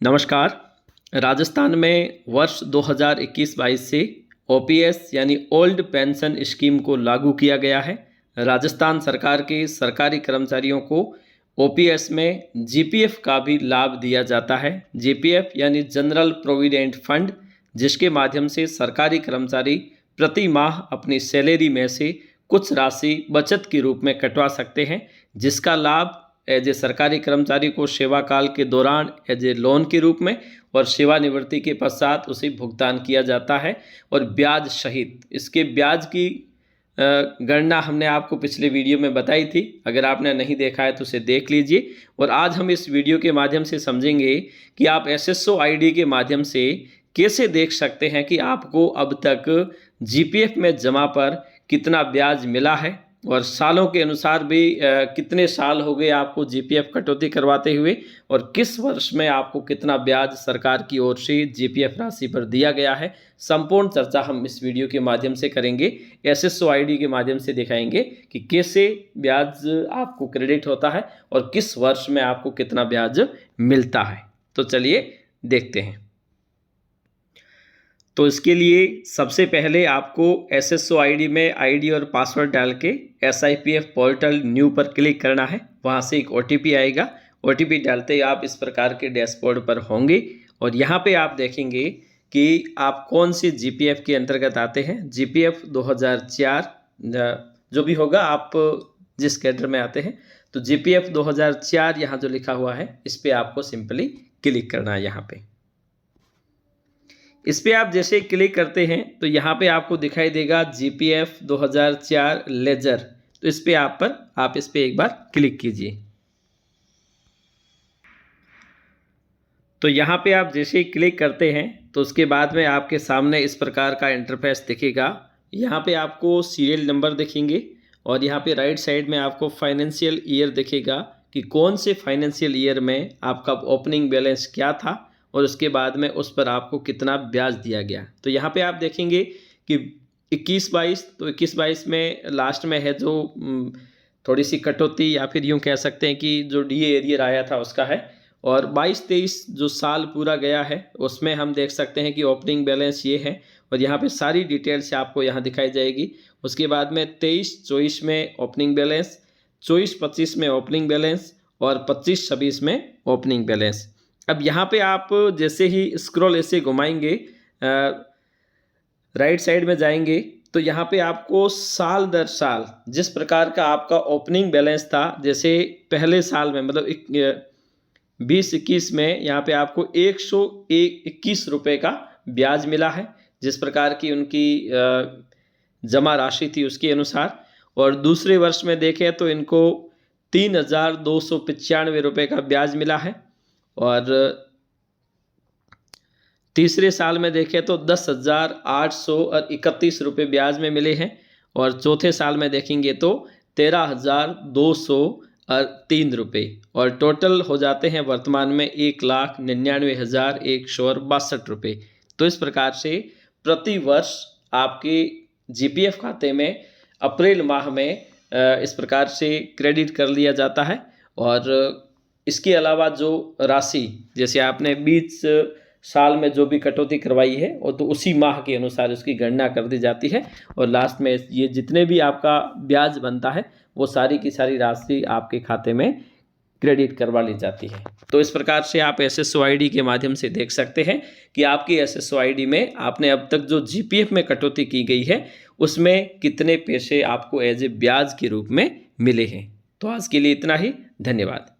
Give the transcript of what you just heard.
नमस्कार। राजस्थान में वर्ष 2021-22 से ओपीएस यानी ओल्ड पेंशन स्कीम को लागू किया गया है। राजस्थान सरकार के सरकारी कर्मचारियों को ओपीएस में जीपीएफ का भी लाभ दिया जाता है। जीपीएफ यानी जनरल प्रोविडेंट फंड, जिसके माध्यम से सरकारी कर्मचारी प्रति माह अपनी सैलरी में से कुछ राशि बचत के रूप में कटवा सकते हैं, जिसका लाभ एज ए सरकारी कर्मचारी को सेवा काल के दौरान एज ए लोन के रूप में और सेवानिवृत्ति के पश्चात उसे भुगतान किया जाता है और ब्याज सहित। इसके ब्याज की गणना हमने आपको पिछले वीडियो में बताई थी। अगर आपने नहीं देखा है तो उसे देख लीजिए। और आज हम इस वीडियो के माध्यम से समझेंगे कि आप एसएसओ आईडी के माध्यम से कैसे देख सकते हैं कि आपको अब तक जीपीएफ में जमा पर कितना ब्याज मिला है और सालों के अनुसार भी कितने साल हो गए आपको जीपीएफ कटौती करवाते हुए और किस वर्ष में आपको कितना ब्याज सरकार की ओर से जीपीएफ राशि पर दिया गया है। संपूर्ण चर्चा हम इस वीडियो के माध्यम से करेंगे। एसएसओ आईडी के माध्यम से दिखाएंगे कि कैसे ब्याज आपको क्रेडिट होता है और किस वर्ष में आपको कितना ब्याज मिलता है। तो चलिए देखते हैं। तो इसके लिए सबसे पहले आपको एसएसओ आईडी में आईडी और पासवर्ड डाल के एसआईपीएफ पोर्टल न्यू पर क्लिक करना है। वहाँ से एक ओटीपी आएगा। ओटीपी डालते ही आप इस प्रकार के डैशबोर्ड पर होंगे और यहाँ पे आप देखेंगे कि आप कौन सी जीपीएफ के अंतर्गत आते हैं। जीपीएफ 2004 जो भी होगा, आप जिस कैडर में आते हैं, तो जीपीएफ 2004 यहाँ जो लिखा हुआ है इस पर आपको सिंपली क्लिक करना है। यहाँ पे इस पर आप जैसे क्लिक करते हैं तो यहाँ पे आपको दिखाई देगा जीपीएफ 2004 लेजर। तो इस पे आप इस पे एक बार क्लिक कीजिए। तो यहाँ पे आप जैसे ही क्लिक करते हैं तो उसके बाद में आपके सामने इस प्रकार का इंटरफेस दिखेगा। यहाँ पे आपको सीरियल नंबर दिखेंगे और यहाँ पे राइट साइड में आपको फाइनेंशियल ईयर दिखेगा कि कौन से फाइनेंशियल ईयर में आपका ओपनिंग बैलेंस क्या था और उसके बाद में उस पर आपको कितना ब्याज दिया गया। तो यहाँ पे आप देखेंगे कि 21-22, तो 21-22 में लास्ट में है जो थोड़ी सी कटौती या फिर यूँ कह सकते हैं कि जो डीए एरियर आया था उसका है। और 22-23 जो साल पूरा गया है उसमें हम देख सकते हैं कि ओपनिंग बैलेंस ये है और यहाँ पे सारी डिटेल्स आपको यहाँ दिखाई जाएगी। उसके बाद में 23-24 में ओपनिंग बैलेंस, 24-25 में ओपनिंग बैलेंस और 25-26 में ओपनिंग बैलेंस। अब यहाँ पे आप जैसे ही स्क्रॉल ऐसे घुमाएंगे, राइट साइड में जाएंगे, तो यहाँ पे आपको साल दर साल जिस प्रकार का आपका ओपनिंग बैलेंस था, जैसे पहले साल में मतलब 2021 में यहाँ पे आपको 121 रुपये का ब्याज मिला है, जिस प्रकार की उनकी जमा राशि थी उसके अनुसार। और दूसरे वर्ष में देखें तो इनको 3,295 रुपये का ब्याज मिला है और तीसरे साल में देखें तो 10,831 रुपये ब्याज में मिले हैं और चौथे साल में देखेंगे तो 13,203 रुपये और टोटल हो जाते हैं वर्तमान में 1,99,162 रुपये। तो इस प्रकार से प्रति वर्ष आपके जीपीएफ खाते में अप्रैल माह में इस प्रकार से क्रेडिट कर लिया जाता है। और इसके अलावा जो राशि, जैसे आपने 20 साल में जो भी कटौती करवाई है वो तो उसी माह के अनुसार उसकी गणना कर दी जाती है और लास्ट में ये जितने भी आपका ब्याज बनता है वो सारी की सारी राशि आपके खाते में क्रेडिट करवा ली जाती है। तो इस प्रकार से आप एसएसओ आईडी के माध्यम से देख सकते हैं कि आपकी एसएसओ आईडी में आपने अब तक जो जीपीएफ में कटौती की गई है उसमें कितने पैसे आपको एज ए ब्याज के रूप में मिले हैं। तो आज के लिए इतना ही। धन्यवाद।